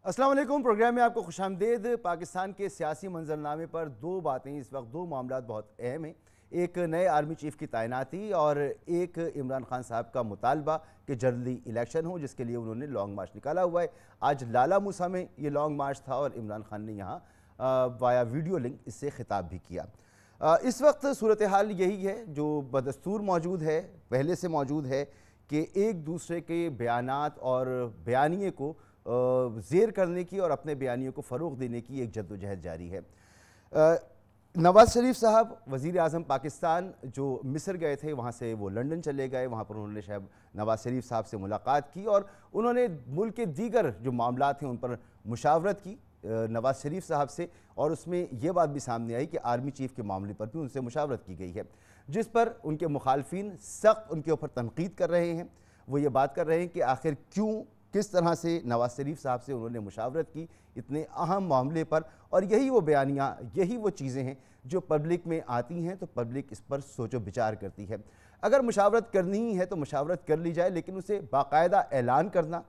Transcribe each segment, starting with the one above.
अस्सलाम वालेकुम। प्रोग्राम में आपको खुशामदीद। पाकिस्तान के सियासी मंजरनामे पर दो बातें इस वक्त, दो मामला बहुत अहम हैं। एक नए आर्मी चीफ की तैनाती और एक इमरान खान साहब का मुतालबा कि जल्दी इलेक्शन हो, जिसके लिए उन्होंने लॉन्ग मार्च निकाला हुआ है। आज लाला मूसा में ये लॉन्ग मार्च था और इमरान खान ने यहाँ वाया वीडियो लिंक इससे खिताब भी किया। इस वक्त सूरत हाल यही है जो बदस्तूर मौजूद है, पहले से मौजूद है, कि एक दूसरे के बयानात और बयानिए को ज़ेर करने की और अपने बयानियों को फ़रोग़ देने की एक जद्दोजहद जारी है। नवाज़ शरीफ साहब वज़ीर आज़म पाकिस्तान जो मिस्र गए थे, वहाँ से वो लंदन चले गए। वहाँ पर उन्होंने नवाज़ शरीफ साहब से मुलाकात की और उन्होंने मुल्क के दीगर जो मामलात हैं उन पर मुशावरत की नवाज़ शरीफ साहब से, और उसमें यह बात भी सामने आई कि आर्मी चीफ़ के मामले पर भी उनसे मुशावरत की गई है, जिस पर उनके मुखालफिन सख्त उनके ऊपर तनकीद कर रहे हैं। वो ये बात कर रहे हैं कि आखिर क्यों, किस तरह से नवाज़ शरीफ साहब से उन्होंने मुशावरत की इतने अहम मामले पर, और यही वो बयानियाँ, यही वो चीज़ें हैं जो पब्लिक में आती हैं तो पब्लिक इस पर सोचो विचार करती है। अगर मुशावरत करनी ही है तो मुशावरत कर ली जाए, लेकिन उसे बाकायदा ऐलान करना,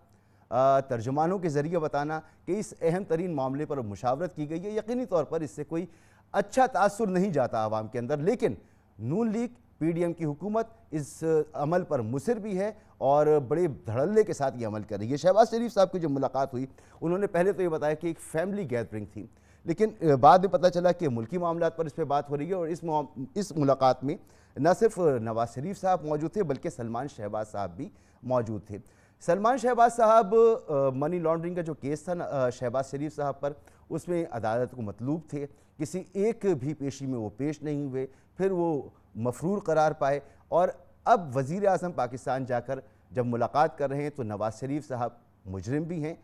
तर्जुमानों के ज़रिए बताना कि इस अहम तरीन मामले पर मुशावरत की गई है, यकीनी तौर पर इससे कोई अच्छा तासुर नहीं जाता आवाम के अंदर। लेकिन नून लीग PDM की हुकूमत इस अमल पर मुसिर भी है और बड़े धड़ल्ले के साथ ये अमल कर रही है। शहबाज शरीफ साहब की जो मुलाकात हुई, उन्होंने पहले तो ये बताया कि एक फैमिली गैदरिंग थी, लेकिन बाद में पता चला कि मुल्की मामलात पर इस पर बात हो रही है। और इस मुलाकात में न सिर्फ नवाज़ शरीफ साहब मौजूद थे बल्कि सलमान शहबाज साहब भी मौजूद थे। सलमान शहबाज साहब, मनी लॉन्ड्रिंग का जो केस था शहबाज शरीफ साहब पर, उसमें अदालत को मतलूब थे, किसी एक भी पेशी में वो पेश नहीं हुए, फिर वो मफरूर करार पाए, और अब वज़ीर आज़म पाकिस्तान जाकर जब मुलाकात कर रहे हैं तो नवाज़ शरीफ साहब मुजरिम भी हैं,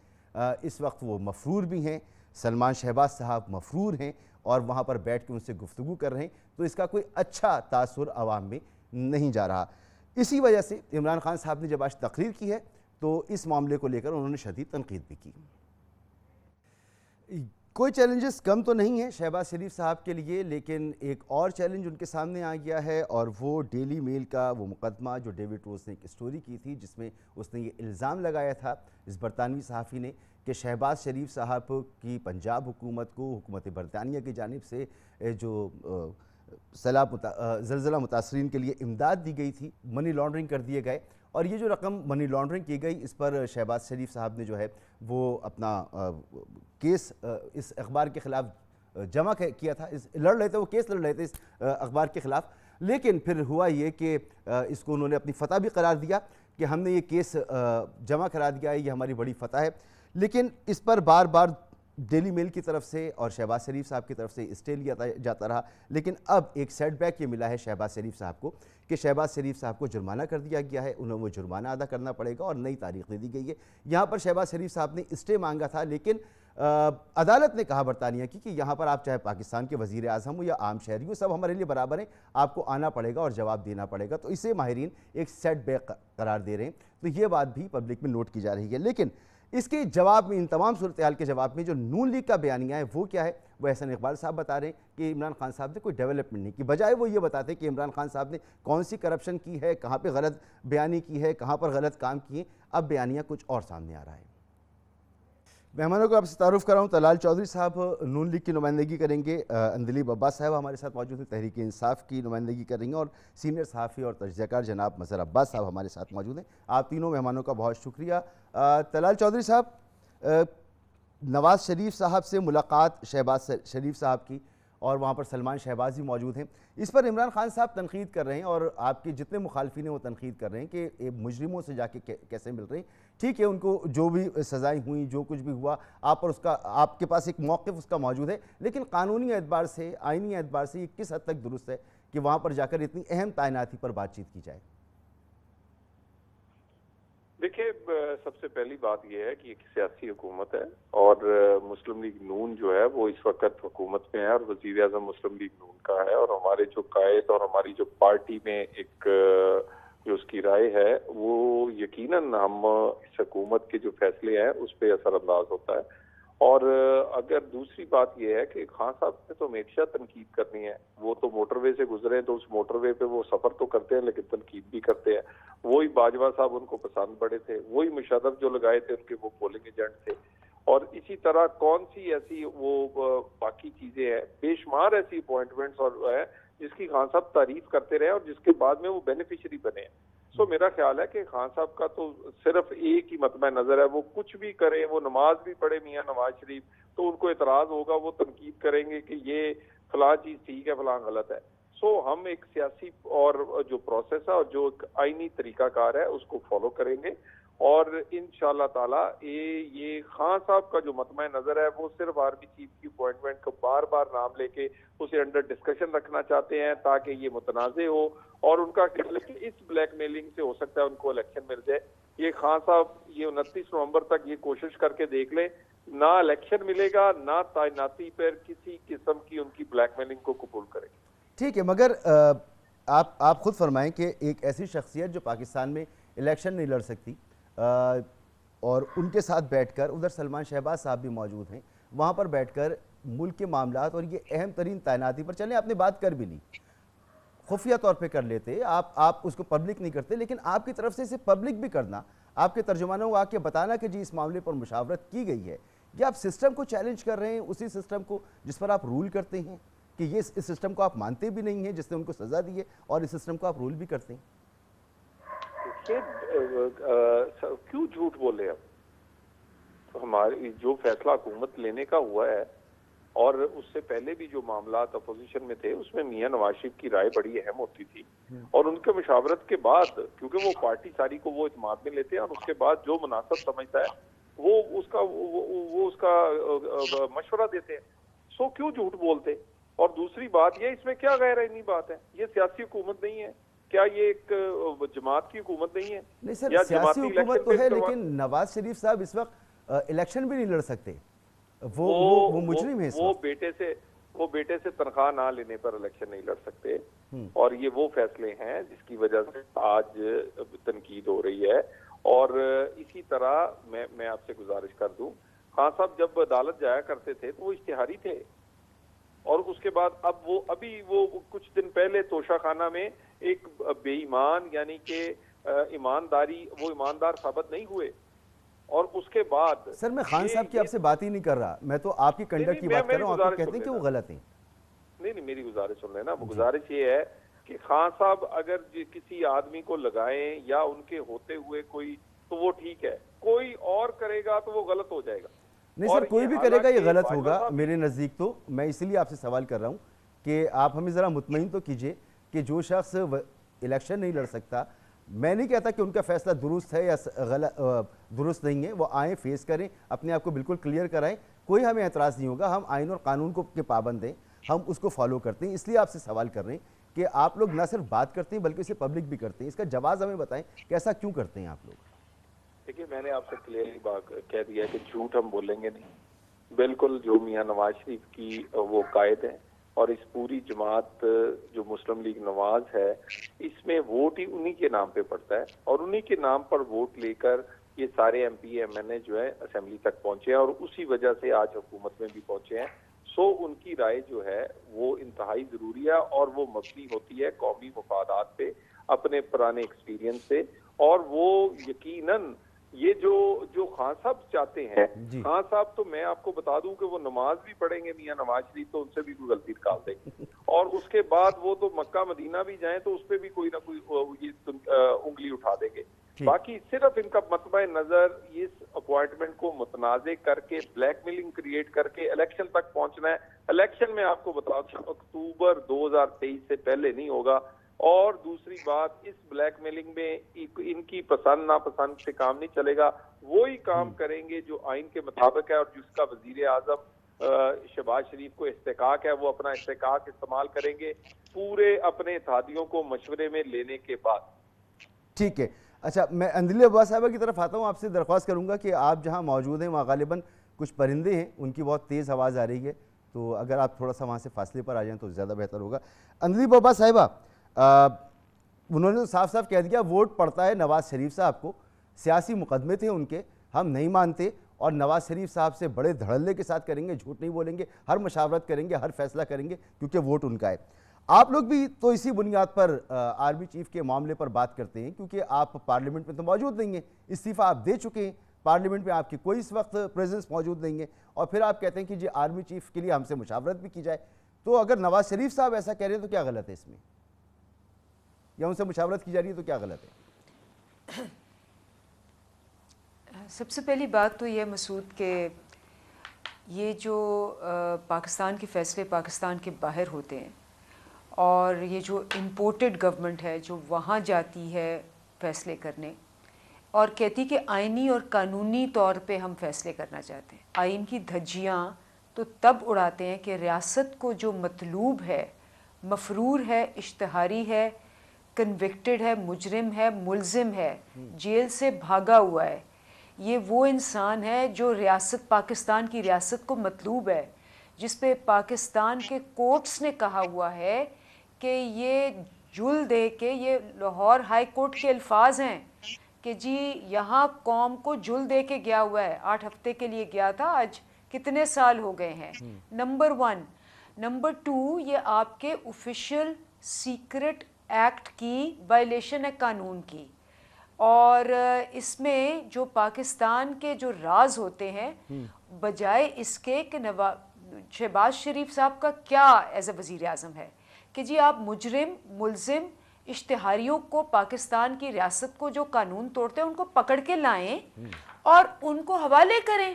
इस वक्त वो मफरूर भी हैं, सलमान शहबाज साहब मफरूर हैं और वहाँ पर बैठ के उनसे गुफ्तगू कर रहे हैं, तो इसका कोई अच्छा तासुर आवाम में नहीं जा रहा। इसी वजह से इमरान खान साहब ने जब आज तकरीर की है तो इस मामले को लेकर उन्होंने शदीद तनकीद भी की। कोई चैलेंजेस कम तो नहीं है शहबाज शरीफ साहब के लिए, लेकिन एक और चैलेंज उनके सामने आ गया है, और वो डेली मेल का वो मुकदमा जो डेविड रोज ने एक स्टोरी की थी, जिसमें उसने ये इल्ज़ाम लगाया था इस बरतानवी सहाफ़ी ने कि शहबाज शरीफ साहब की पंजाब हुकूमत को हुकूमत बरतानिया की जानिब से जो ज़लज़ला मुतासरीन के लिए इमदाद दी गई थी, मनी लॉन्ड्रिंग कर दिए गए, और ये जो रकम मनी लॉन्ड्रिंग की गई, इस पर शहबाज शरीफ साहब ने जो है वो अपना केस इस अखबार के ख़िलाफ़ जमा किया था, लड़ रहे थे, वो केस लड़ रहे थे इस अखबार के ख़िलाफ़। लेकिन फिर हुआ ये कि इसको उन्होंने अपनी फ़तह भी करार दिया कि हमने ये केस जमा करा दिया है, ये हमारी बड़ी फ़तह है। लेकिन इस पर बार बार डेली मेल की तरफ से और शहबाज शरीफ साहब की तरफ से स्टे लिया जाता रहा। लेकिन अब एक सेटबैक ये मिला है शहबाज शरीफ साहब को कि शहबाज शरीफ साहब को जुर्माना कर दिया गया है, उन्हें वो जुर्माना अदा करना पड़ेगा और नई तारीख दे दी गई है। यहाँ पर शहबाज शरीफ साहब ने स्टे मांगा था, लेकिन अदालत ने कहा बरतानिया की कि यहाँ पर आप चाहे पाकिस्तान के वज़ीर आज़म हो या आम शहरी हो, सब हमारे लिए बराबर हैं, आपको आना पड़ेगा और जवाब देना पड़ेगा। तो इसे माहिरीन एक सेटबैक करार दे रहे हैं। तो ये बात भी पब्लिक में नोट की जा रही है। लेकिन इसके जवाब में, इन तमाम सूरत हाल के जवाब में जो नून लीग का बयानिया है वो क्या है, वो एहसन इकबाल साहब बता रहे हैं कि इमरान खान साहब ने कोई डेवलपमेंट नहीं की, बजाय वो ये बताते हैं कि इमरान खान साहब ने कौन सी करप्शन की है, कहाँ पे गलत बयानी की है, कहाँ पर गलत काम किए। अब बयानिया कुछ और सामने आ रहा है। मेहमानों को आपसे तारुफ कराऊँ, तलाल चौधरी साहब नून लीग की नुमाइंदगी करेंगे, अंदलीब अब्बास साहब हमारे साथ मौजूद हैं, तहरीक इंसाफ की नुमाइंदगी करेंगे, और सीनियर सहाफ़ी और तजज़ियाकार जनाब मज़हर अब्बास साहब हमारे साथ मौजूद हैं। आप तीनों मेहमानों का बहुत शुक्रिया। तलाल चौधरी साहब, नवाज़ शरीफ साहब से मुलाकात शहबाज शरीफ साहब की, और वहाँ पर सलमान शहबाज भी मौजूद हैं, इस पर इमरान खान साहब तनकीद कर रहे हैं और आपके जितने मुखालफिन हैं वो तनकीद कर रहे हैं कि मुजरिमों से जाके कैसे मिल रहे हैं। ठीक है, उनको जो भी सज़ाएँ हुई, जो कुछ भी हुआ, आप पर उसका, आपके पास एक मौक़िफ़ उसका मौजूद है, लेकिन कानूनी एतबार से, आइनी एतबार से ये किस हद तक दुरुस्त है कि वहाँ पर जाकर इतनी अहम तैनाती पर बातचीत की जाए? देखिए, सबसे पहली बात यह है कि एक सियासी हुकूमत है और मुस्लिम लीग नून जो है वो इस वक्त हुकूमत में है और वजीर आज़म मुस्लिम लीग नून का है, और हमारे जो कायद और हमारी जो पार्टी में एक जो उसकी राय है वो यकीनन हम इस हुकूमत के जो फैसले हैं उस पर असरअंदाज होता है। और अगर दूसरी बात यह है कि खान साहब ने तो हमेशा तनकीद करनी है, वो तो मोटरवे से गुजरे तो उस मोटरवे पे वो सफर तो करते हैं लेकिन तनकीद भी करते हैं। वही बाजवा साहब उनको पसंद पड़े थे, वही मुशर्रफ जो लगाए थे उनके वो पोलिंग एजेंट थे, और इसी तरह कौन सी ऐसी वो बाकी चीजें हैं, बेशुमार ऐसी अपॉइंटमेंट्स और है जिसकी खान साहब तारीफ करते रहे और जिसके बाद में वो बेनिफिशियरी बने। सो मेरा ख्याल है कि खान साहब का तो सिर्फ एक ही मतबा नजर है, वो कुछ भी करें, वो नमाज भी पढ़े मियां नवाज शरीफ तो उनको एतराज होगा, वो तनकीद करेंगे कि ये फलां चीज ठीक है फलां गलत है। सो हम एक सियासी और जो प्रोसेस है और जो एक आईनी तरीकाकार है उसको फॉलो करेंगे और इंशाअल्लाह ताला ये खान साहब का जो मतबा नजर है वो सिर्फ आर्मी चीफ की अपॉइंटमेंट को बार बार नाम लेके उसे अंडर डिस्कशन रखना चाहते हैं ताकि ये मुतनाज़े हो और उनका ख्याल है कि इस ब्लैकमेलिंग से हो सकता है उनको इलेक्शन मिल जाए। ये खान साहब ये 29 नवंबर तक ये कोशिश करके देख लें, ना इलेक्शन मिलेगा ना तैनाती पर किसी किस्म की उनकी ब्लैकमेलिंग को कबूल करेंगे। ठीक है, मगर आप खुद फरमाएं कि एक ऐसी शख्सियत जो पाकिस्तान में इलेक्शन नहीं लड़ सकती और उनके साथ बैठकर, उधर सलमान शहबाज साहब भी मौजूद हैं, वहाँ पर बैठकर मुल्क के मामलात और ये अहम तरीन तैनाती पर, चलें आपने बात कर भी ली, खुफिया तौर पे कर लेते, आप उसको पब्लिक नहीं करते, लेकिन आपकी तरफ से इसे पब्लिक भी करना, आपके तर्जुमानों को आके बताना कि जी इस मामले पर मुशावरत की गई है, या आप सिस्टम को चैलेंज कर रहे हैं, उसी सिस्टम को जिस पर आप रूल करते हैं, कि ये इस सिस्टम को आप मानते भी नहीं हैं जिसने उनको सज़ा दी है और इस सिस्टम को आप रूल भी करते हैं। क्यों झूठ बोले हम? तो हमारी जो फैसला हुकूमत लेने का हुआ है और उससे पहले भी जो मामलात अपोजिशन में थे उसमें मियां नवाज शरीफ की राय बड़ी अहम होती थी और उनके मुशावरत के बाद, क्योंकि वो पार्टी सारी को वो इत्मीनान में लेते हैं और उसके बाद जो मुनासिब समझता है वो उसका मशवरा देते हैं। सो क्यों झूठ बोलते? और दूसरी बात ये, इसमें क्या गैर इतनी बात है? ये सियासी हुकूमत नहीं है क्या? ये एक जमात की हुकूमत नहीं है? नहीं सर, सियासी हुकूमत तो है, लेकिन नवाज शरीफ साहब इस वक्त इलेक्शन भी नहीं लड़ सकते, वो मुजरिम है। वो बेटे से तनख्वाह ना लेने पर इलेक्शन नहीं लड़ सकते और ये वो फैसले हैं जिसकी वजह से आज तनकीद हो रही है। और इसी तरह मैं आपसे गुजारिश कर दूं, खान साहब जब अदालत जाया करते थे तो वो इश्तिहारी थे और उसके बाद अभी वो कुछ दिन पहले तोशाखाना में एक बेईमान यानी कि ईमानदार साबित नहीं हुए और उसके बाद। सर मैं खान साहब की आपसे बात ही नहीं कर रहा, मैं तो आपकी कंडक्ट की बात कर रहा हूँ। आप कहते हैं कि वो गलत हैं। नहीं, मेरी गुजारिश सुन लेना। गुजारिश ये है कि खान साहब अगर किसी आदमी को लगाएं या उनके होते हुए कोई, तो वो ठीक है, कोई और करेगा तो वो गलत हो जाएगा। नहीं सर, कोई भी करेगा ये गलत होगा मेरे नज़दीक। तो मैं इसलिए आपसे सवाल कर रहा हूँ कि आप हमें ज़रा मुतमईन तो कीजिए कि जो शख्स इलेक्शन नहीं लड़ सकता, मैं नहीं कहता कि उनका फैसला दुरुस्त है या दुरुस्त नहीं है, वो आएँ, फेस करें, अपने आप को बिल्कुल क्लियर कराएं, कोई हमें एतराज़ नहीं होगा। हम आइन और कानून के पाबंद हैं, हम उसको फॉलो करते हैं। इसलिए आपसे सवाल कर रहे हैं कि आप लोग न सिर्फ बात करते हैं बल्कि इसे पब्लिक भी करते हैं, इसका जवाब हमें बताएं कि ऐसा क्यों करते हैं आप लोग? देखिए, मैंने आपसे क्लियरली बात कह दिया कि झूठ हम बोलेंगे नहीं। बिल्कुल जो मियां नवाज शरीफ की वो कायद है और इस पूरी जमात जो मुस्लिम लीग नवाज है, इसमें वोट ही उन्हीं के नाम पे पड़ता है और उन्हीं के नाम पर वोट लेकर ये सारे MP MNA जो है असेंबली तक पहुंचे हैं और उसी वजह से आज हुकूमत में भी पहुंचे हैं। सो उनकी राय जो है वो इंतहाई जरूरी है और वो मबनी होती है कौमी मफादात पे, अपने पुराने एक्सपीरियंस से। और वो यकीनन ये जो खान साहब चाहते हैं, खान साहब तो मैं आपको बता दूं कि वो नमाज भी पढ़ेंगे मियां नवाज शरीफ तो उनसे भी कोई गलती निकाल देंगे और उसके बाद वो तो मक्का मदीना भी जाएं तो उस पर भी कोई ना कोई उंगली उठा देंगे। बाकी सिर्फ इनका मतबा नजर इस अपॉइंटमेंट को मुतनाज़े करके, ब्लैकमेलिंग क्रिएट करके इलेक्शन तक पहुंचना है। इलेक्शन में आपको बता दूं अक्टूबर 2023 से पहले नहीं होगा। और दूसरी बात, इस ब्लैकमेलिंग में इनकी पसंद नापसंद से काम नहीं चलेगा, वो ही काम करेंगे जो आइन के मुताबिक है और जिसका वजीर आजम शहबाज शरीफ को इस्तेकाक है, वो अपना इस्तेकाक इस्तेमाल करेंगे पूरे अपने इत्तेहादियों को मशवरे में लेने के बाद। ठीक है, अच्छा मैं अंजलि अब्बास साहबा की तरफ आता हूँ। आपसे दरख्वास्त करूँगा कि आप जहाँ मौजूद हैं वहाँ गालिबन कुछ परिंदे हैं, उनकी बहुत तेज़ आवाज़ आ रही है, तो अगर आप थोड़ा सा वहाँ से फासले पर आ जाएँ तो ज़्यादा बेहतर होगा। अंजलि अब्बास साहिबा, उन्होंने तो साफ साफ कह दिया वोट पड़ता है नवाज़ शरीफ साहब को, सियासी मुकदमे थे उनके, हम नहीं मानते और नवाज़ शरीफ साहब से बड़े धड़ल्ले के साथ करेंगे, झूठ नहीं बोलेंगे, हर मशावरत करेंगे, हर फैसला करेंगे क्योंकि वोट उनका है। आप लोग भी तो इसी बुनियाद पर आर्मी चीफ के मामले पर बात करते हैं क्योंकि आप पार्लियामेंट में तो मौजूद नहीं हैं, इस्तीफ़ा आप दे चुके हैं, پارلیمنٹ میں آپ کی کوئی اس وقت پریزنس موجود نہیں ہے، اور پھر آپ کہتے ہیں کہ جی آرمی چیف کے لیے ہم سے مشاورت بھی کی جائے. تو اگر نواز شریف صاحب ایسا کہہ رہے ہیں تو کیا غلط ہے اس میں، یا ان سے مشاورت کی جا رہی ہے تو کیا غلط ہے؟ سب سے پہلی بات تو یہ مسعود کہ یہ جو پاکستان کے فیصلے پاکستان کے باہر ہوتے ہیں، اور یہ جو امپورٹڈ گورنمنٹ ہے جو وہاں جاتی ہے فیصلے کرنے اور کہتی کہ آئینی اور قانونی طور پہ ہم فیصلے کرنا چاہتے ہیں، آئین کی دھجیاں تو تب اڑاتے ہیں کہ ریاست کو جو مطلوب ہے، مفرور ہے، اشتہاری ہے، کنوکٹڈ ہے، مجرم ہے، ملزم ہے، جیل سے بھاگا ہوا ہے، یہ وہ انسان ہے جو ریاست پاکستان کی ریاست کو مطلوب ہے، جس پہ پاکستان کے کورٹس نے کہا ہوا ہے کہ یہ جل دے کے، یہ لاہور ہائی کورٹ کے الفاظ ہیں کہ جی یہاں قوم کو جل دے کے گیا ہوا ہے، 8 ہفتے کے لیے گیا تھا، آج کتنے سال ہو گئے ہیں. نمبر 1. نمبر 2، یہ آپ کے آفیشیل سیکرٹ ایکٹ کی وائلیشن ہے، قانون کی، اور اس میں جو پاکستان کے جو راز ہوتے ہیں، بجائے اس کے کہ شہباز شریف صاحب کا کیا ایز اے وزیر اعظم ہے کہ جی آپ مجرم، ملزم، اشتہاریوں کو، پاکستان کی ریاست کو جو قانون توڑتے ہیں ان کو پکڑ کے لائیں اور ان کو حوالے کریں.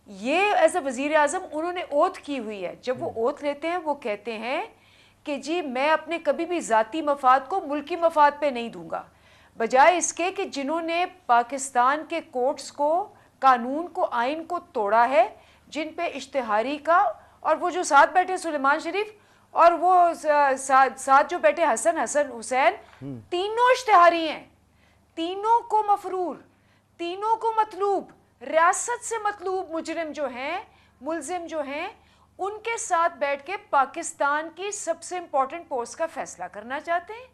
یہ ایز اے وزیر اعظم انہوں نے اوتھ کی ہوئی ہے. جب وہ اوتھ لیتے ہیں وہ کہتے ہیں کہ جی میں اپنے کبھی بھی ذاتی مفاد کو ملکی مفاد پہ نہیں دوں گا، بجائے اس کے کہ جنہوں نے پاکستان کے کورٹس کو، قانون کو، آئین کو توڑا ہے، جن پہ اشتہاری کا، اور وہ جو ساتھ بیٹھے سلیمان شریف اور وہ ساتھ جو بیٹھے حسن حسین، تینوں اشتہاری ہیں، تینوں کو مفرور، تینوں کو مطلوب، ریاست سے مطلوب مجرم جو ہیں، ملزم جو ہیں، ان کے ساتھ بیٹھ کے پاکستان کی سب سے امپورٹنٹ پوسٹ کا فیصلہ کرنا چاہتے ہیں.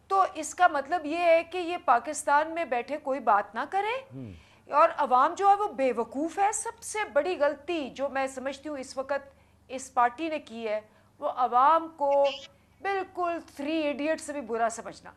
تو اس کا مطلب یہ ہے کہ یہ پاکستان میں بیٹھے کوئی بات نہ کرے، اور عوام جو ہے وہ بے وقوف ہے. سب سے بڑی غلطی جو میں سمجھتی ہوں اس وقت اس پارٹی نے کی ہے وہ عوام کو بالکل 3 ایڈیٹ سے بھی برا سمجھنا.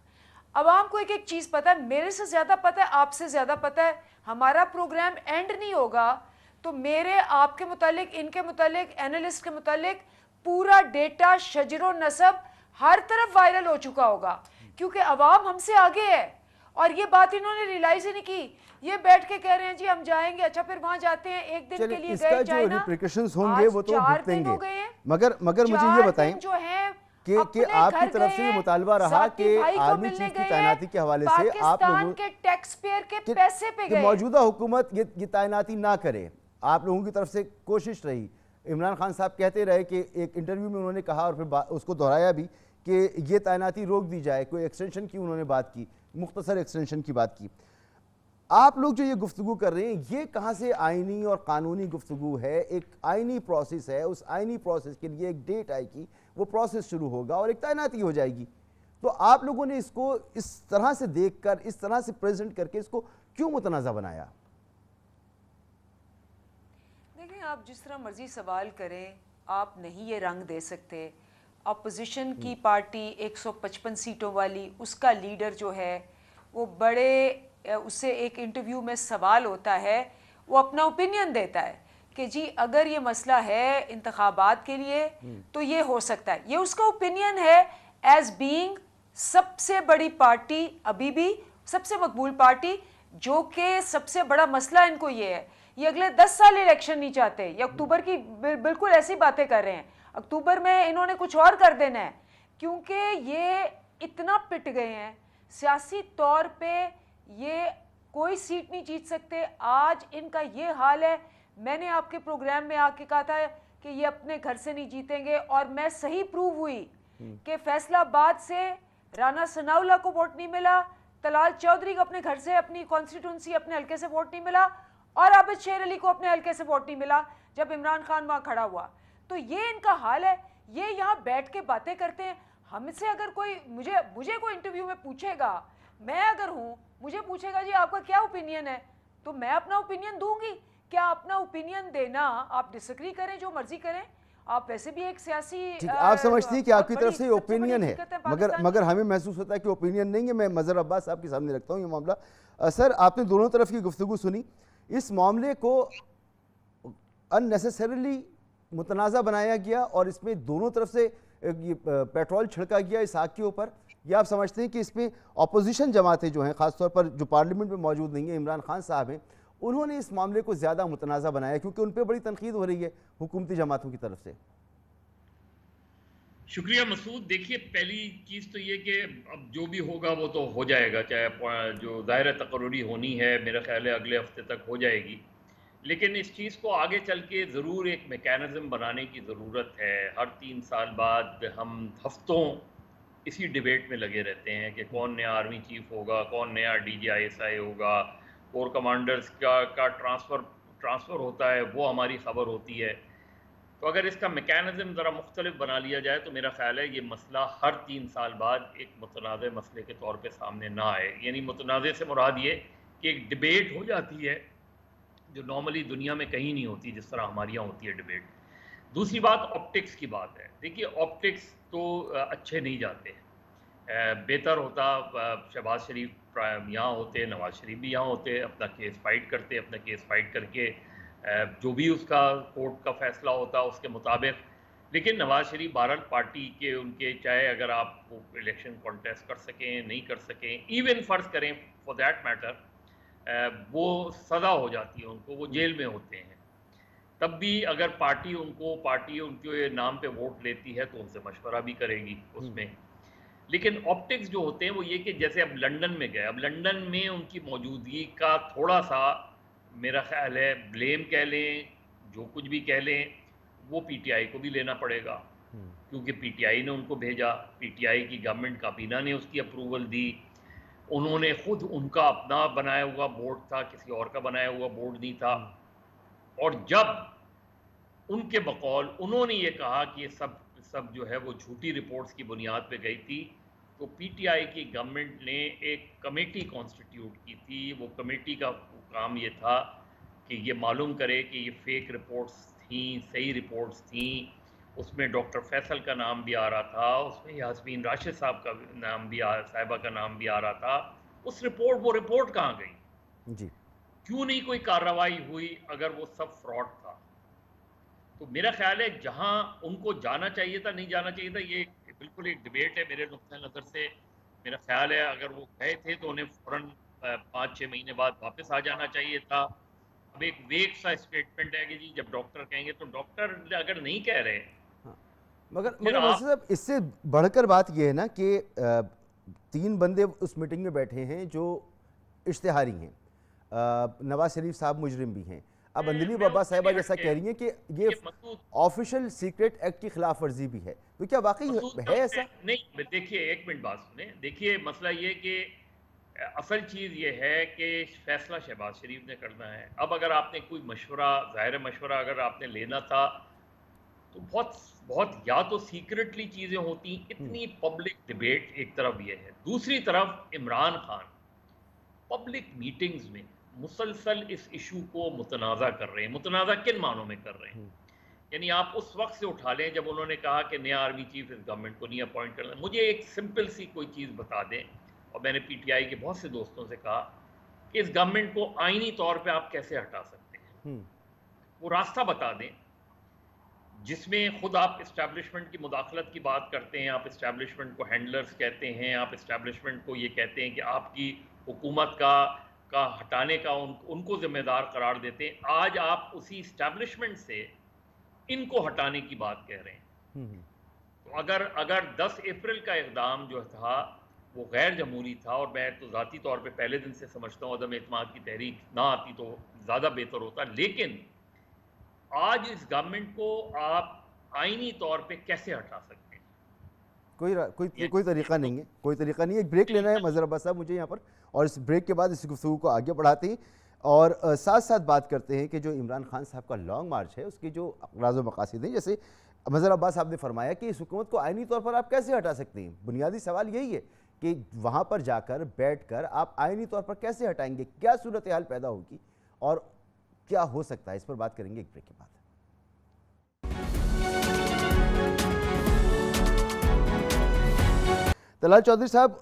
عوام کو ایک ایک چیز پتہ ہے، میرے سے زیادہ پتہ ہے، آپ سے زیادہ پتہ ہے. ہمارا پروگرام اینڈ نہیں ہوگا تو میرے آپ کے متعلق، ان کے متعلق، اینالسٹ کے متعلق پورا ڈیٹا، شجر و نسب ہر طرف وائرل ہو چکا ہوگا، کیونکہ عوام ہم سے آگے ہے. اور یہ بات انہوں نے ریلائز ہی نہیں کی. یہ بیٹھ کے کہہ رہے ہیں جی ہم جائیں گے، اچھا پھر وہاں جاتے ہیں، ایک دن کے لیے گئے چائنا، آج 4 دن ہو گئے ہیں. مگر مجھے یہ بتائیں جو ہیں کہ آپ کی طرف سے یہ مطالبہ رہا کہ آرمی چیف کی تعیناتی کے حوالے سے آپ پاکستان کے ٹیکس پیئر کے پیسے پہ گئے، موجودہ حکومت یہ تعیناتی نہ کرے. آپ لوگوں کی طرف سے کوشش رہی. عمران خان صاحب کہتے رہے کہ ایک انٹرویو میں انہوں نے کہا اور پھر اس کو دہرایا بھی کہ یہ تعیناتی روک دی جائے. کوئی ایکسٹینشن کی انہوں نے بات کی، مختصر ایکسٹینشن کی بات کی. آپ لوگ جو یہ گفتگو کر رہے ہیں یہ کہاں سے آئینی اور قانونی گفتگو ہے؟ ایک آئینی پروسیس ہے، اس آئینی پروسیس کے لیے ایک ڈیٹ آئے گی، وہ پروسیس شروع ہوگا اور ایک تعیناتی ہو جائے گی. تو آپ لوگوں نے اس کو اس طرح سے دیکھ کر، اس طرح سے پریزنٹ کر کے اس کو کیوں متنازع بنایا؟ دیکھیں، آپ جس طرح مرضی سوال کریں، آپ نہیں یہ رنگ دے سکتے. اپوزیشن کی پارٹی 155 سیٹوں والی، اس کا لیڈر جو ہے وہ بڑے، اس سے ایک انٹرویو میں سوال ہوتا ہے، وہ اپنا اوپینین دیتا ہے کہ جی اگر یہ مسئلہ ہے انتخابات کے لیے تو یہ ہو سکتا ہے. یہ اس کا اوپینین ہے ایز بینگ سب سے بڑی پارٹی، ابھی بھی سب سے مقبول پارٹی، جو کہ سب سے بڑا مسئلہ ان کو یہ ہے، یہ اگلے 10 سال الیکشن نہیں چاہتے. یہ اکتوبر کی بالکل ایسی باتیں کر رہے ہیں. اکتوبر میں انہوں نے کچھ اور کر دینا ہے، کیونکہ یہ اتنا پٹ گئے ہیں سیاسی طور پہ، یہ کوئی سیٹ نہیں جیت سکتے. آج ان کا یہ حال ہے. میں نے آپ کے پروگرام میں آ کے کہا تھا کہ یہ اپنے گھر سے نہیں جیتیں گے، اور میں صحیح پروو ہوئی کہ فیصلہ آباد سے رانا ثناء اللہ کو ووٹ نہیں ملا، طلال چودھری کو اپنے گھر سے، اپنی کانسٹیٹوئنسی، اپنے حلقے سے ووٹ نہیں ملا، اور عابد شیر علی کو اپنے حلقے سے ووٹ نہیں ملا جب عمران خان وہاں کھڑا ہوا. تو یہ ان کا حال ہے. یہ یہاں بیٹھ کے باتیں کرتے ہیں. ہم سے اگر کوئی مجھے کوئی انٹرویو میں پوچھے گا، میں اگر ہوں، مجھے پوچھے گا جی آپ کا کیا اوپینین ہے، تو میں اپنا اوپینین دوں گی. کیا اپنا اوپینین دینا، آپ ڈس ایگری کریں، جو مرضی کریں، آپ ویسے بھی ایک سیاسی، آپ سمجھتی ہیں کہ آپ کی طرف سے اوپینین ہے، مگر ہمیں محسوس ہوتا ہے کہ اوپینین نہیں ہے. میں مظہر عباس صاحب کے سامنے رکھتا ہوں یہ معاملہ. سر، آپ نے دونوں طرف کی گفتگو سنی. इस मामले को अननेसेसरीली मुतनाज़ा बनाया गया और इसमें दोनों तरफ से पेट्रोल छिड़का गया इस आग के ऊपर, या आप समझते हैं कि इसमें अपोजिशन जमातें जो हैं, ख़ासतौर पर जो पार्लियामेंट में मौजूद नहीं है, इमरान खान साहब हैं, उन्होंने इस मामले को ज़्यादा मुतनाज़ा बनाया क्योंकि उन पर बड़ी तनकीद हो रही है हुकूमती जमातों की तरफ से? शुक्रिया मसूद। देखिए, पहली चीज़ तो ये कि अब जो भी होगा वो तो हो जाएगा, चाहे जो ज़ाहिर तकर्री होनी है मेरा ख्याल है अगले हफ्ते तक हो जाएगी, लेकिन इस चीज़ को आगे चल के ज़रूर एक मैकेनिज़्म बनाने की ज़रूरत है। हर 3 साल बाद हम हफ्तों इसी डिबेट में लगे रहते हैं कि कौन नया आर्मी चीफ होगा, कौन नया DGI होगा, कोर कमांडर्स का ट्रांसफ़र होता है, वो हमारी ख़बर होती है। तो अगर इसका मैकेनिज़्म ज़रा मुख्तलिफ बना लिया जाए तो मेरा ख्याल है ये मसला हर 3 साल बाद एक मुतनाज़ मसले के तौर पे सामने ना आए। यानी मुतनाज़ से मुराद ये कि एक डिबेट हो जाती है जो नॉर्मली दुनिया में कहीं नहीं होती जिस तरह हमारे यहाँ होती है डिबेट। दूसरी बात ऑप्टिक्स की बात है। देखिए, ऑप्टिक्स तो अच्छे नहीं जाते हैं। बेहतर होता शहबाज शरीफ यहाँ होते, नवाज शरीफ भी यहाँ होते, अपना केस फाइट करते, अपना केस फाइट करके जो भी उसका कोर्ट का फैसला होता उसके मुताबिक। लेकिन नवाज शरीफ बहरहाल पार्टी के उनके, चाहे अगर आप वो इलेक्शन कॉन्टेस्ट कर सकें नहीं कर सकें, इवन फ़र्ज़ करें फॉर दैट मैटर वो सज़ा हो जाती है उनको, वो जेल में होते हैं, तब भी अगर पार्टी उनके नाम पे वोट लेती है तो उनसे मशवरा भी करेगी उसमें। लेकिन ऑप्टिक्स जो होते हैं वो ये कि जैसे अब लंदन में गए, अब लंदन में उनकी मौजूदगी का थोड़ा सा मेरा ख्याल है ब्लेम कह लें, जो कुछ भी कह लें, वो PTI को भी लेना पड़ेगा क्योंकि PTI ने उनको भेजा, PTI की गवर्नमेंट काबीना ने उसकी अप्रूवल दी, उन्होंने खुद उनका अपना बनाया हुआ बोर्ड था, किसी और का बनाया हुआ बोर्ड नहीं था। और जब उनके बकौल उन्होंने ये कहा कि ये सब जो है वो झूठी रिपोर्ट्स की बुनियाद पे गई थी, तो PTI की गवर्नमेंट ने एक कमेटी कॉन्स्टिट्यूट की थी। वो कमेटी का काम ये था कि ये मालूम करे कि ये फेक रिपोर्ट्स थी, सही रिपोर्ट्स थी। उसमें डॉक्टर फैसल का नाम भी आ रहा था, उसमें यास्मीन राशिद साहब का नाम भी साहिबा का नाम भी आ रहा था। वो रिपोर्ट कहाँ गई जी? क्यों नहीं कोई कार्रवाई हुई अगर वो सब फ्रॉड था? तो मेरा ख्याल है जहां उनको जाना चाहिए था नहीं जाना चाहिए था, ये बिल्कुल एक डिबेट है मेरे नुक्ते नज़र से। मेरा ख्याल है अगर वो गए थे तो उन्हें फौरन 5-6 महीने बाद वापस आ जाना चाहिए था। अब एक वेग सा स्टेटमेंट है कि जी जब डॉक्टर कहेंगे, तो डॉक्टर अगर नहीं कह रहे, मगर साहब इससे बढ़कर बात यह है ना कि 3 बंदे उस मीटिंग में बैठे हैं जो इश्तिहारी हैं, नवाज शरीफ साहब मुजरिम भी हैं, अब अंजलि बाबा साहिबा जैसा कह रही हैं कि ये ऑफिशियल सीक्रेट एक्ट की खिलाफ वर्जी भी है, तो क्या वाकई है ऐसा? नहीं, देखिए एक मिनट बात सुने। देखिए मसला ये कि असल चीज़ ये है कि फैसला शहबाज शरीफ ने करना है। अब अगर आपने कोई मशवरा, ज़ाहिर मशवरा अगर आपने लेना था तो बहुत या तो सीक्रेटली चीज़ें होती, इतनी पब्लिक डिबेट एक तरफ ये है, दूसरी तरफ इमरान खान पब्लिक मीटिंग्स में मुसलसल इस इशू को मुतनाज़ा कर रहे हैं। मुतनाज़ा किन मानों में कर रहे हैं? यानी आप उस वक्त से उठा लें जब उन्होंने कहा कि नया आर्मी चीफ इस गवर्नमेंट को नहीं अपॉइंट करना। मुझे एक सिंपल सी कोई चीज़ बता दें, और मैंने PTI के बहुत से दोस्तों से कहा कि इस गवर्नमेंट को आईनी तौर पे आप कैसे हटा सकते हैं, वो रास्ता बता दें जिसमें खुद आप इस्टेब्लिशमेंट की मुदाखलत की बात करते हैं, आप इस्टेब्लिशमेंट को हैंडलर्स कहते हैं, आप इस्टेब्लिशमेंट को ये कहते हैं कि आपकी हुकूमत का हटाने का उनको जिम्मेदार करार देते हैं। आज आप उसी इस्टेब्लिशमेंट से इनको हटाने की बात कह रहे हैं। तो अगर 10 अप्रैल का इक़दाम जो था वो गैर जमहूरी था, और मैं तो ज़ाती तौर पे पहले दिन से समझता हूँ अदम एतमाद की तहरीक ना आती तो ज़्यादा बेहतर होता, लेकिन आज इस गवर्नमेंट को आप आईनी तौर पे कैसे हटा सकते हैं? कोई तरीका नहीं है, कोई तरीका नहीं है। एक ब्रेक लेना है मज़हर अब्बास साहब मुझे यहाँ पर, और इस ब्रेक के बाद इस गुफ्तगू को आगे बढ़ाते हैं और साथ साथ बात करते हैं कि जो इमरान खान साहब का लॉन्ग मार्च है उसकी जो अक़राज़ व मक़ासिद हैं, जैसे मज़हर अब्बास साहब ने फरमाया कि इस हुकूमत को आईनी तौर पर आप कैसे हटा सकते हैं। बुनियादी सवाल यही है कि वहाँ पर जाकर बैठकर आप आईनी तौर पर कैसे हटाएंगे, क्या सूरत हाल पैदा होगी और क्या हो सकता है, इस पर बात करेंगे एक ब्रेक के बाद। तलाल चौधरी साहब,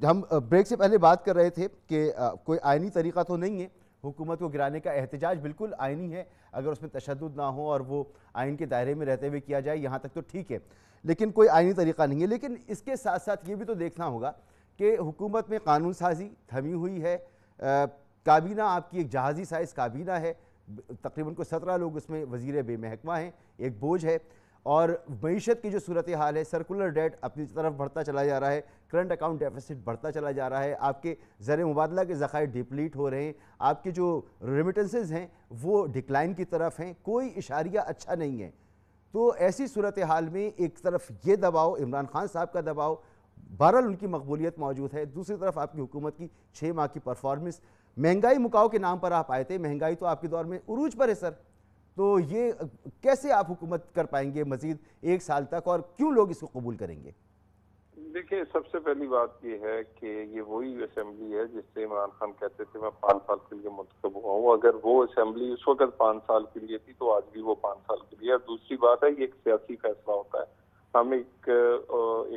हम ब्रेक से पहले बात कर रहे थे कि कोई आईनी तरीका तो नहीं है, हुकूमत को गिराने का एहतजाज बिल्कुल आइनी है, अगर उसमें तशद्दुद ना हो और वो आइन के दायरे में रहते हुए किया जाए, यहाँ तक तो ठीक है, लेकिन कोई आइनी तरीक़ा नहीं है। लेकिन इसके साथ साथ ये भी तो देखना होगा कि हुकूमत में कानून साजी थमी हुई है, काबीना आपकी एक जहाज़ी साइज़ काबीना है, तकरीबन को 17 लोग उसमें वज़ीर बेमहकमा हैं, एक बोझ है, और मईशत की जो सूरत हाल है, सर्कुलर डेट अपनी तरफ बढ़ता चला जा रहा है, करंट अकाउंट डेफिसिट बढ़ता चला जा रहा है, आपके ज़र मुबादला के ज़खायर डिप्लीट हो रहे हैं, आपके जो रेमिटेंसेस हैं वो डिक्लाइन की तरफ हैं, कोई इशारिया अच्छा नहीं है। तो ऐसी सूरत हाल में एक तरफ ये दबाव, इमरान खान साहब का दबाव, बहरहाल उनकी मकबूलियत मौजूद है, दूसरी तरफ आपकी हुकूमत की 6 माह की परफॉर्मेंस, महंगाई मुकाओ के नाम पर आप आए थे, महंगाई तो आपके दौर में उरूज पर है सर, तो ये कैसे आप हुकूमत कर पाएंगे मज़ीद 1 साल तक, और क्यों लोग इसको कबूल करेंगे? देखिए, सबसे पहली बात ये है कि ये वही असेंबली है जिससे इमरान खान कहते थे मैं 5 साल के लिए मुंतखब हुआ हूँ। अगर वो असेंबली उस वक्त 5 साल के लिए थी तो आज भी वो 5 साल के लिए। दूसरी बात है, ये एक सियासी फैसला होता है। हम एक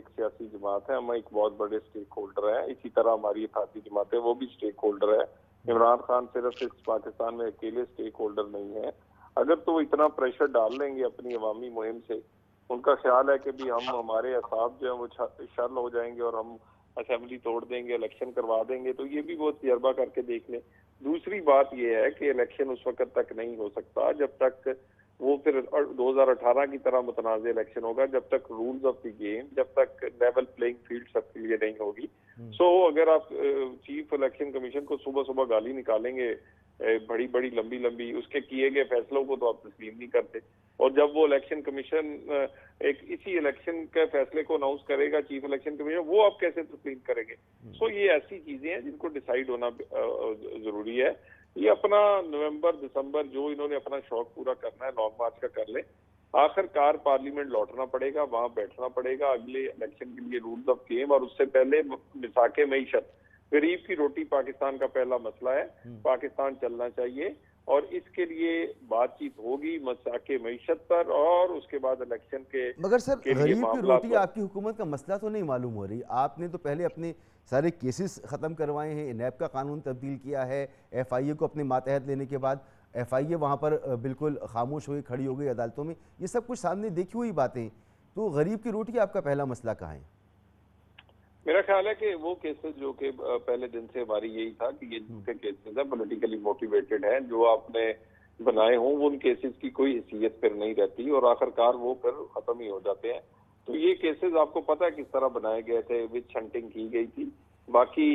सियासी जमात है, हम एक बहुत बड़े स्टेक होल्डर हैं, इसी तरह हमारी इत्तेहादी जमात है वो भी स्टेक होल्डर है। इमरान खान सिर्फ इस पाकिस्तान में अकेले स्टेक होल्डर नहीं है। अगर तो वो इतना प्रेशर डाल लेंगे अपनी अवामी मुहिम से, उनका ख्याल है कि भी हमारे असाब जो है वो शर्ल हो जाएंगे और हम असेंबली तोड़ देंगे, इलेक्शन करवा देंगे, तो ये भी वो तजर्बा करके देख लें। दूसरी बात ये है कि इलेक्शन उस वक्त तक नहीं हो सकता जब तक वो फिर 2018 की तरह मुतनाज़ इलेक्शन होगा, जब तक रूल्स ऑफ द गेम, जब तक लेवल प्लेइंग फील्ड सबके लिए नहीं होगी। सो अगर आप चीफ इलेक्शन कमीशन को सुबह सुबह गाली निकालेंगे बड़ी बड़ी लंबी लंबी, उसके किए गए फैसलों को तो आप तस्लीम नहीं करते, और जब वो इलेक्शन कमीशन एक इसी इलेक्शन के फैसले को अनाउंस करेगा चीफ इलेक्शन कमीशन, वो आप कैसे तस्लीम करेंगे? सो ये ऐसी चीजें हैं जिनको डिसाइड होना जरूरी है। ये अपना नवंबर दिसंबर जो इन्होंने अपना शौक पूरा करना है लॉन्ग मार्च का कर ले, आखिरकार पार्लियामेंट लौटना पड़ेगा, वहां बैठना पड़ेगा अगले इलेक्शन के लिए रूल्स ऑफ गेम, और उससे पहले मिसाके मईशत, गरीब की रोटी पाकिस्तान का पहला मसला है, पाकिस्तान चलना चाहिए, और इसके लिए बातचीत होगी मसाके मईशत पर, और उसके बाद इलेक्शन के। मगर सर, गरीब की रोटी आपकी हुकूमत का मसला तो नहीं मालूम हो रही। आपने तो पहले अपने सारे केसेस ख़त्म करवाए हैं, नैब का कानून तब्दील किया है, FIA को अपने मातहत लेने के बाद FIA वहाँ पर बिल्कुल खामोश हुई, खड़ी हो गई अदालतों में, ये सब कुछ सामने देखी हुई बातें। तो गरीब की रोटी आपका पहला मसला कहाँ है? मेरा ख्याल है कि वो केसेस जो कि पहले दिन से हमारी यही था कि ये झूठे केसेस हैं, पॉलिटिकली मोटिवेटेड हैं, जो आपने बनाए हों वो उन केसेस की कोई हैसियत फिर नहीं रहती, और आखिरकार वो फिर खत्म ही हो जाते हैं। तो ये केसेस आपको पता है किस तरह बनाए गए थे, विच हंटिंग की गई थी। बाकी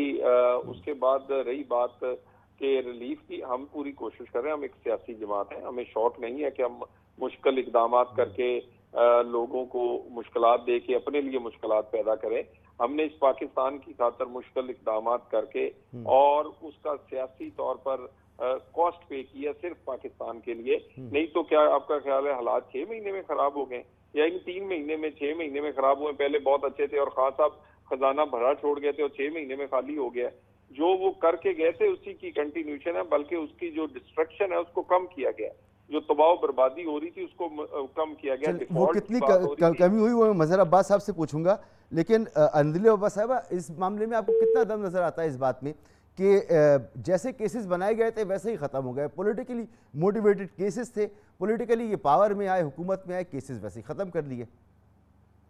उसके बाद रही बात के रिलीफ की, हम पूरी कोशिश कर रहे हैं, हम एक सियासी जमात है, हमें शौक नहीं है कि हम मुश्किल इकदाम करके लोगों को मुश्किलात दे के अपने लिए मुश्किलात पैदा करें। हमने इस पाकिस्तान की खातर मुश्किल इकदाम करके और उसका सियासी तौर पर कॉस्ट पे किया सिर्फ पाकिस्तान के लिए। नहीं तो क्या आपका ख्याल है हालात 6 महीने में खराब हो गए, या इन 3 महीने में 6 महीने में खराब हुए? पहले बहुत अच्छे थे और खान साहब खजाना भरा छोड़ गए थे और 6 महीने में खाली हो गया। जो वो करके गए थे उसी की कंटिन्यूशन है, बल्कि उसकी जो डिस्ट्रक्शन है उसको कम किया गया, जो तबाह बर्बादी हो रही थी उसको कम किया गया। वो कितनी कमी हुई वो मैं मज़हर अब्बास साहब से पूछूंगा, लेकिन अंदली अब्बास साहब, इस मामले में आपको कितना दम नज़र आता है इस बात में कि जैसे केसेस बनाए गए थे वैसे ही ख़त्म हो गए? पॉलिटिकली मोटिवेटेड केसेस थे, पॉलिटिकली ये पावर में आए, हुकूमत में आए, केसेस वैसे ही ख़त्म कर लिए।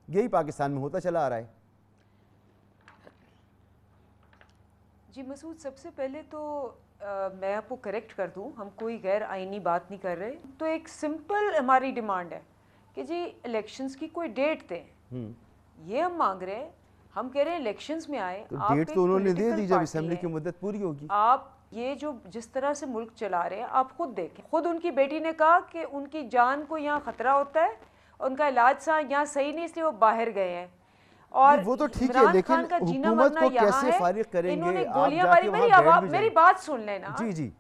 यही पाकिस्तान में होता चला आ रहा है। जी मसूद, सबसे पहले तो मैं आपको करेक्ट कर दूं, हम कोई गैर आइनी बात नहीं कर रहे। तो एक सिंपल हमारी डिमांड है कि जी इलेक्शंस की कोई डेट दें, ये हम मांग रहे हैं। हम कह रहे हैं इलेक्शंस में आए, तो डेट तो उन्होंने दे दी जब असेंबली की मुद्दत पूरी होगी। आप ये जो जिस तरह से मुल्क चला रहे हैं आप खुद देखें। खुद उनकी बेटी ने कहा कि उनकी जान को यहाँ खतरा होता है, उनका इलाज यहाँ सही नहीं, इसलिए वो बाहर गए हैं। और वो तो ठीक है, लेकिन हुकूमत को कैसे फारिग करेंगे? इन्होंने गोलियां मारी। मेरी बात सुन लेना। जी जी,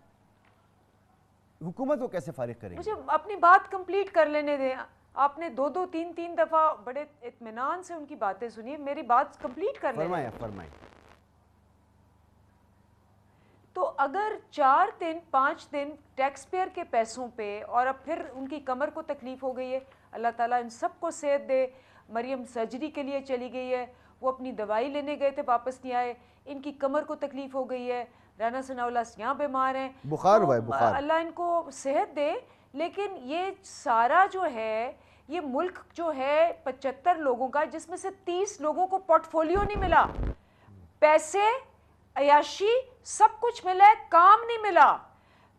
हुकूमत को कैसे फारिग करेंगे? मुझे अपनी बात कंप्लीट कर लेने दें। आपने 2-2, 3-3 दफा बड़े इत्मीनान से उनकी बातें सुनी, मेरी बात कंप्लीट कर लें। फरमाएं। तो अगर 4 दिन 5 दिन टैक्स पेयर के पैसों पे, और अब फिर उनकी कमर को तकलीफ हो गई है, अल्लाह ताला इन सबको सेहत दे। मरियम सर्जरी के लिए चली गई है, वो अपनी दवाई लेने गए थे वापस नहीं आए, इनकी कमर को तकलीफ हो गई है, رانا ثناءاللہ یہاں بیمار ہیں, بخار ہوا ہے, بخار. اللہ ان کو صحت دے. لیکن یہ سارا جو ہے, یہ ملک جو ہے 75 لوگوں کا, جس میں سے 30 لوگوں کو پورٹ فولیو نہیں ملا, پیسے عیاشی سب کچھ ملا ہے, کام نہیں ملا.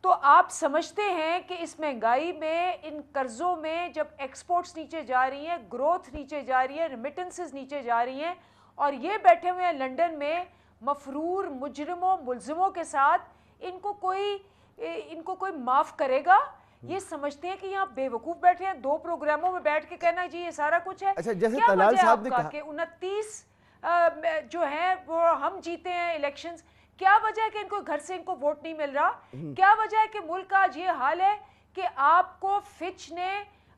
تو آپ سمجھتے ہیں کہ اس مہنگائی میں, ان قرضوں میں, جب ایکسپورٹس نیچے جا رہی ہیں, گروتھ نیچے جا رہی ہے, ریمیٹنسز نیچے جا رہی ہیں, اور یہ بیٹھے ہوئے ہیں لنڈن میں مفرور مجرموں ملزموں کے ساتھ, ان کو کوئی معاف کرے گا؟ یہ سمجھتے ہیں کہ یہاں بے وقوف بیٹھے ہیں 2 پروگراموں میں بیٹھ کے کہنا جی یہ سارا کچھ ہے. اچھا, جیسے طلال صاحب نے کہا کہ 29 جو ہیں وہ ہم جیتے ہیں الیکشنز, کیا وجہ ہے کہ ان کو گھر سے ان کو ووٹ نہیں مل رہا؟ کیا وجہ ہے کہ ملک کا آج یہ حال ہے کہ آپ کو فچ نے,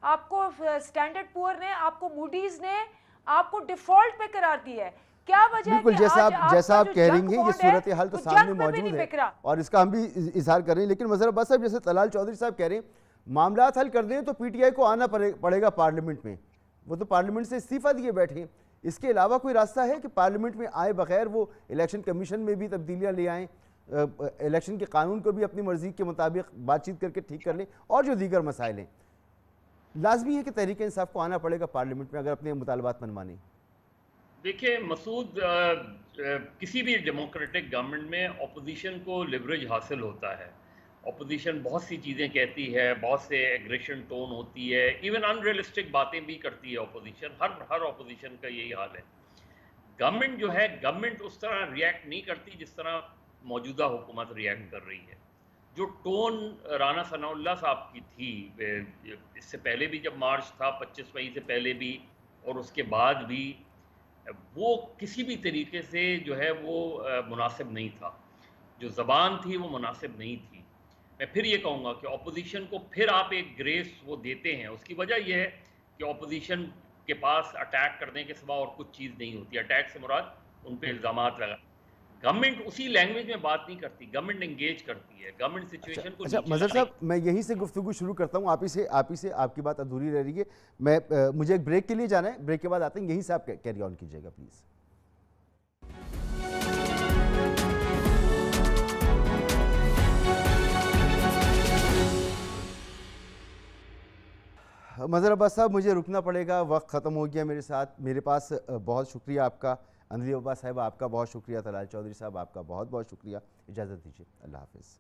آپ کو اسٹینڈرڈ پور نے, آپ کو موڈیز نے آپ کو ڈیفالٹ پہ قرار دیا ہے؟ کیا وجہ ہے بالکل جیسا آپ کہہ رہی ہیں, یہ صورتحال تو سامنے موجود ہے اور اس کا ہم بھی اظہار کر رہے ہیں. لیکن مظہر عباس صاحب, جیسے طلال چودھری صاحب کہہ رہے ہیں معاملات حل کر دیں تو پی ٹی آئی کو آنا پڑے گا پارلیمنٹ میں, وہ تو پارلیمنٹ سے استعفیٰ دیے بیٹھے ہیں. اس کے علاوہ کوئی راستہ ہے کہ پارلیمنٹ میں آئے بغیر وہ الیکشن کمیشن میں بھی تبدیلیاں لے آئیں, الیکشن کے قانون کو بھی اپنی مرضی کے مطابق بات چیت کر کے ٹھیک کر لیں, اور جو دیگر مسائل ہیں؟ لازمی ہے کہ تحریک انصاف کو آنا پڑے گا پارلیمنٹ میں اگر اپنے مطالبات منوانی. دیکھیں مسعود, کسی بھی ڈیموکریٹک گورنمنٹ میں اپوزیشن کو لیوریج حاصل ہوتا ہے. اپوزیشن بہت سی چیزیں کہتی ہے, بہت سے ایگریشن ٹون ہوتی ہے, ایون ان ریئلسٹک باتیں بھی کرتی ہے اپوزیشن. ہر اپوزیشن کا یہی حال ہے. گورنمنٹ جو ہے, گورنمنٹ اس طرح ریئیکٹ نہیں کرتی جس طرح موجودہ حکومت ریئیکٹ کر رہی ہے. جو ٹون رانا ثناءاللہ صاحب کی تھی اس سے پہلے بھی جب مارچ تھا 25 مئی سے پہلے بھی اور اس کے بعد بھی, وہ کسی بھی طریقے سے جو ہے وہ مناسب نہیں تھا. جو زبان تھی وہ مناسب نہیں تھی. میں پھر یہ کہوں گا کہ اپوزیشن کو پھر آپ ایک گریس وہ دیتے ہیں, اس کی وجہ یہ ہے کہ اپوزیشن کے پاس اٹیک کرنے کے سوا اور کچھ چیز نہیں ہوتی. اٹیک سے مراد ان پہ الزامات لگا. گورنمنٹ اسی لینگویج میں بات نہیں کرتی, گورنمنٹ انگیج کرتی ہے, گورنمنٹ سچویشن کو اچھا مظہر صاحب, میں یہیں سے گفتگو شروع کرتا ہوں. آپ ہی سے آپ کی بات ادھوری رہ رہی ہے. مجھے ایک بریک کے لیے جانا ہے, بریک کے بعد آتے ہیں, یہیں سے آپ کیری آن کیجیے گا پلیز. مظہر عباس صاحب, مجھے رکنا پڑے گا, وقت ختم ہو گیا میرے ساتھ. میرے پاس بہت شکریہ آپ کا. اندلی عباس صاحب آپ کا بہت شکریہ. طلال چودھری صاحب آپ کا بہت بہت شکریہ. اجازت دیجیے, اللہ حافظ.